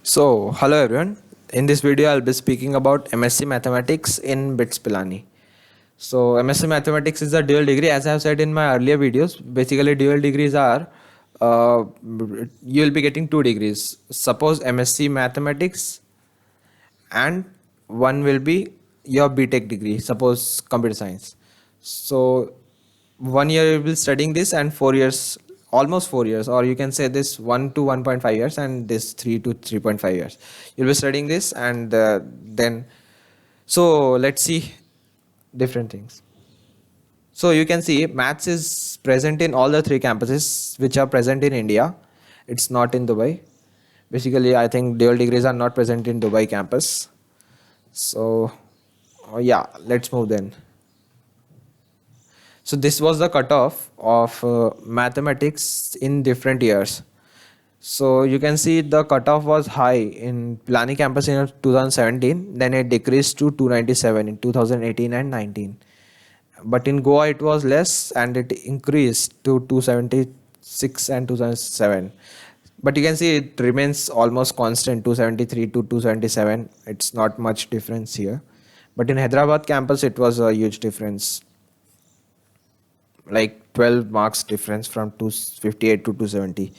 So, hello everyone. In this video, I'll be speaking about MSc Mathematics in BITS Pilani. So, MSc Mathematics is a dual degree. As I have said in my earlier videos, basically dual degrees are uh, you will be getting two degrees. Suppose MSc Mathematics, and one will be your BTech degree. Suppose Computer Science. So, 1 year you will be studying this, and 4 years, almost 4 years, or you can say this 1 to 1.5 years, and this 3 to 3.5 years. You'll be studying this, and then so let's see different things. So you can see maths is present in all the three campuses which are present in India. It's not in Dubai. Basically, I think dual degrees are not present in Dubai campus. So, yeah, let's move then. So this was the cutoff of mathematics in different years. So you can see the cutoff was high in Pilani campus in 2017, then it decreased to 297 in 2018 and 19. But in Goa it was less and it increased to 276 and 2007. But you can see it remains almost constant, 273 to 277. It's not much difference here. But in Hyderabad campus it was a huge difference, like 12 marks difference from 258 to 270.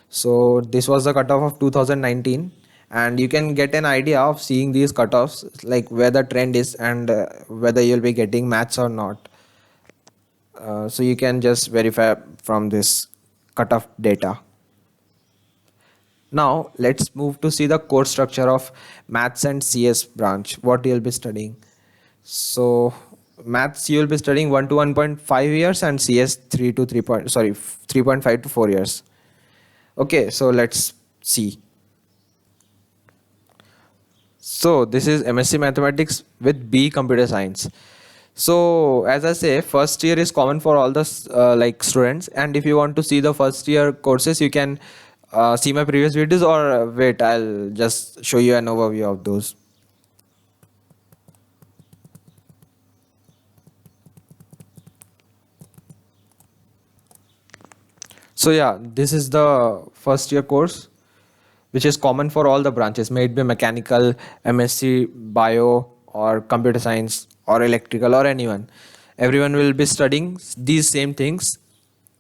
So this was the cutoff of 2019, and you can get an idea of seeing these cutoffs, like where the trend is and whether you'll be getting maths or not. So you can just verify from this cutoff data. Now let's move to see the course structure of maths and CS branch, what you'll be studying. So maths you will be studying 1 to 1.5 years, and CS 3 to 3 point, sorry, 3.5 to 4 years. Okay, so let's see. So this is MSc Mathematics with B Computer Science. So as I say, first year is common for all the like students, and if you want to see the first year courses, you can see my previous videos, or wait, I'll just show you an overview of those. So yeah, this is the first year course which is common for all the branches, may it be mechanical, MSc, bio, or computer science, or electrical, or anyone. Everyone will be studying these same things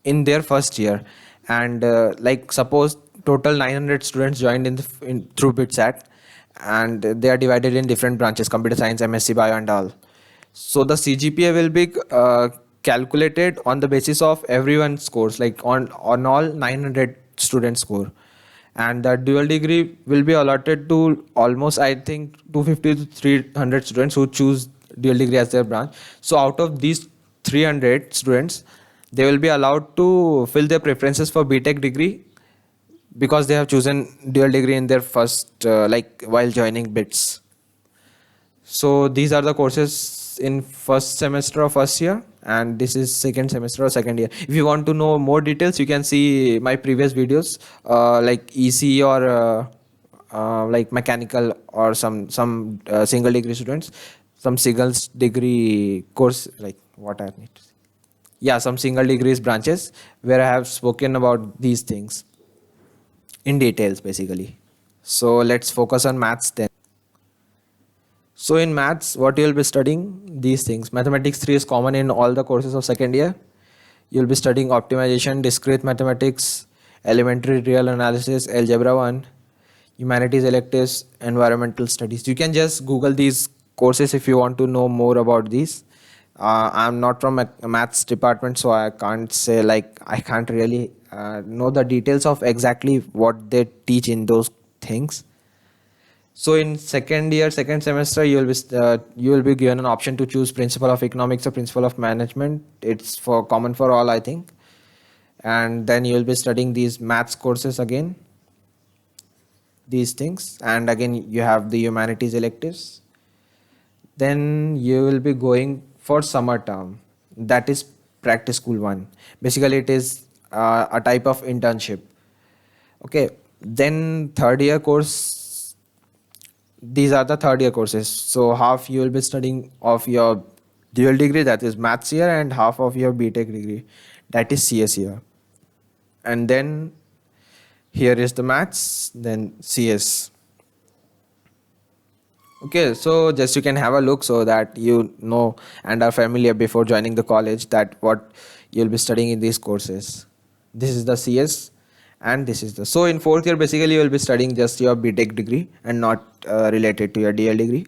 in their first year. And like suppose total 900 students joined through BITSAT, and they are divided in different branches: computer science, MSc, bio, and all. So the CGPA will be calculated on the basis of everyone's scores, like on all 900 students score. And the dual degree will be allotted to almost, I think, 250 to 300 students who choose dual degree as their branch. So out of these 300 students, they will be allowed to fill their preferences for BTech degree, because they have chosen dual degree in their first like while joining BITS. So these are the courses in first semester of first year, and this is second semester or second year. If you want to know more details, you can see my previous videos, like EC, or like mechanical, or some single degree students, some single degree course, like what I need to say. Yeah, some single degrees branches where I have spoken about these things in details basically. So let's focus on maths then. So in maths, what you'll be studying? These things. Mathematics 3 is common in all the courses of second year. You'll be studying optimization, discrete mathematics, elementary real analysis, algebra 1, humanities electives, environmental studies. You can just Google these courses if you want to know more about these. I'm not from a maths department, so I can't say, like, I can't really know the details of exactly what they teach in those things. So in second year, second semester, you will be given an option to choose principle of economics or principle of management. It's for common for all, I think. And then you will be studying these maths courses again, these things, and again you have the humanities electives. Then you will be going for summer term, that is practice school 1. Basically it is a type of internship. Okay, then third year course, these are the third year courses. So half you will be studying of your dual degree, that is maths year, and half of your BTech degree, that is CS year. And then here is the maths, then CS. Okay, so just you can have a look so that you know and are familiar before joining the college that what you'll be studying in these courses. This is the CS and this is the. So in fourth year, basically you will be studying just your BTech degree and not related to your DL degree.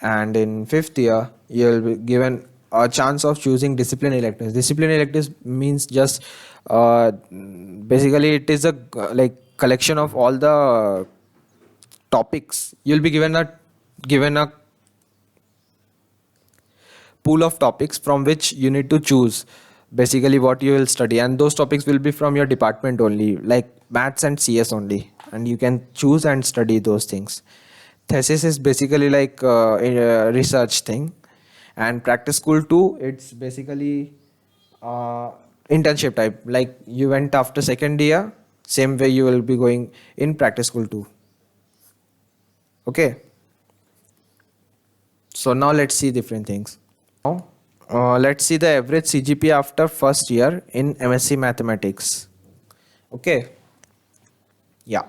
And in fifth year, you'll be given a chance of choosing discipline electives. Discipline electives means just basically it is a like collection of all the topics. You'll be given a pool of topics from which you need to choose basically what you will study, and those topics will be from your department only, like maths and CS only, and you can choose and study those things. Thesis is basically like a research thing, and practice school too, it's basically uh, internship type, like you went after second year, same way you will be going in practice school too. Okay, so now let's see different things. Now, let's see the average CGPA after first year in MSc Mathematics. Okay, yeah.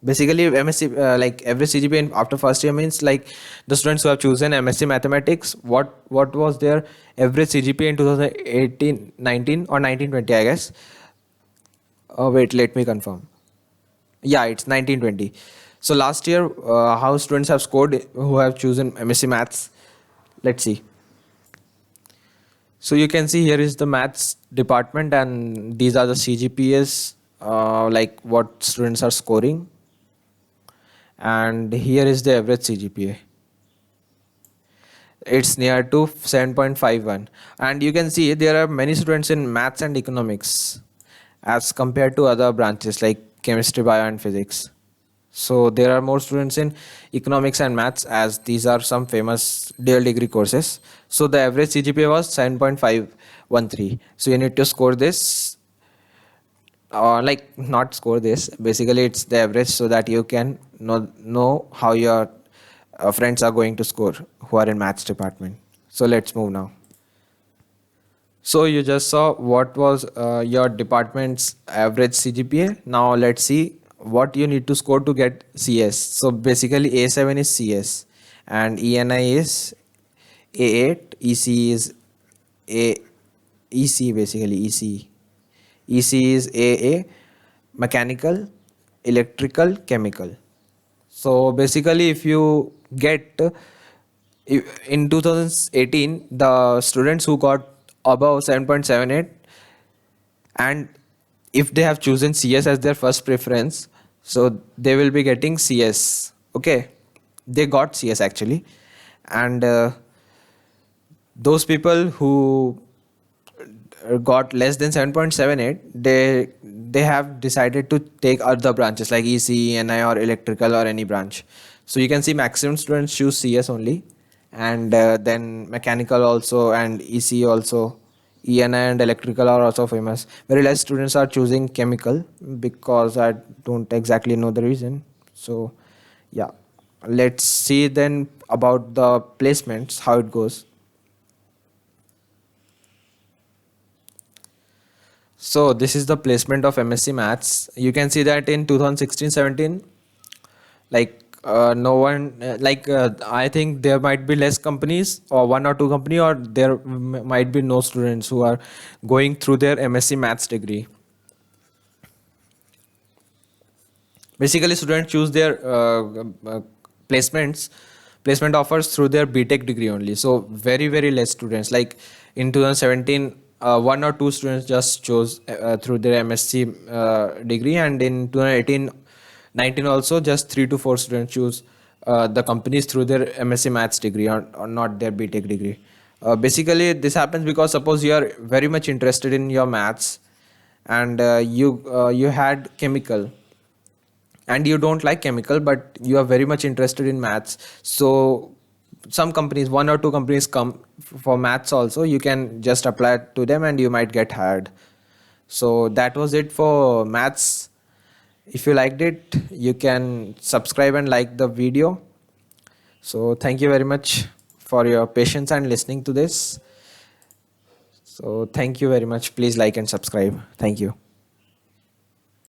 Basically, MSc like average CGPA after first year means like the students who have chosen MSc Mathematics. What was their average CGPA in 2018, 19 or 1920? I guess. Wait, let me confirm. Yeah, it's 1920. So last year, how students have scored who have chosen MSc Maths? Let's see. So you can see here is the maths department, and these are the CGPAs, like what students are scoring. And here is the average CGPA. It's near to 7.51. And you can see there are many students in maths and economics as compared to other branches like chemistry, bio, and physics. So there are more students in economics and maths as these are some famous dual degree courses. So the average CGPA was 7.513. So you need to score this, like not score this. Basically, it's the average so that you can know how your friends are going to score who are in maths department. So let's move now. So you just saw what was your department's average CGPA. Now let's see what you need to score to get CS. So basically A7 is CS and ENI is A8, EC is A EC basically EC. EC is AA, mechanical, electrical, chemical. So basically if you get in 2018 the students who got above 7.78, and if they have chosen CS as their first preference, so they will be getting CS. Okay, they got CS actually, and those people who got less than 7.78, they have decided to take other branches like EC, NI, or electrical, or any branch. So you can see maximum students choose CS only, and then mechanical also, and EC also. ENI and electrical are also famous. Very less students are choosing chemical because I don't exactly know the reason. So yeah, let's see then about the placements, how it goes. So this is the placement of MSc Maths. You can see that in 2016-17, like no one, I think there might be less companies or one or two company, or there might be no students who are going through their MSc Maths degree. Basically, students choose their placements, placement offers through their BTech degree only. So very less students. Like in 2017, one or two students just chose through their MSc degree, and in 2018, 19 also just 3 to 4 students choose the companies through their MSc Maths degree, or not their BTech degree. Basically, this happens because suppose you are very much interested in your maths, and you had chemical, and you don't like chemical but you are very much interested in maths. So some companies, one or two companies come for maths also, you can just apply to them and you might get hired. So that was it for maths. If you liked it, you can subscribe and like the video. So thank you very much for your patience and listening to this. So thank you very much. Please like and subscribe. Thank you.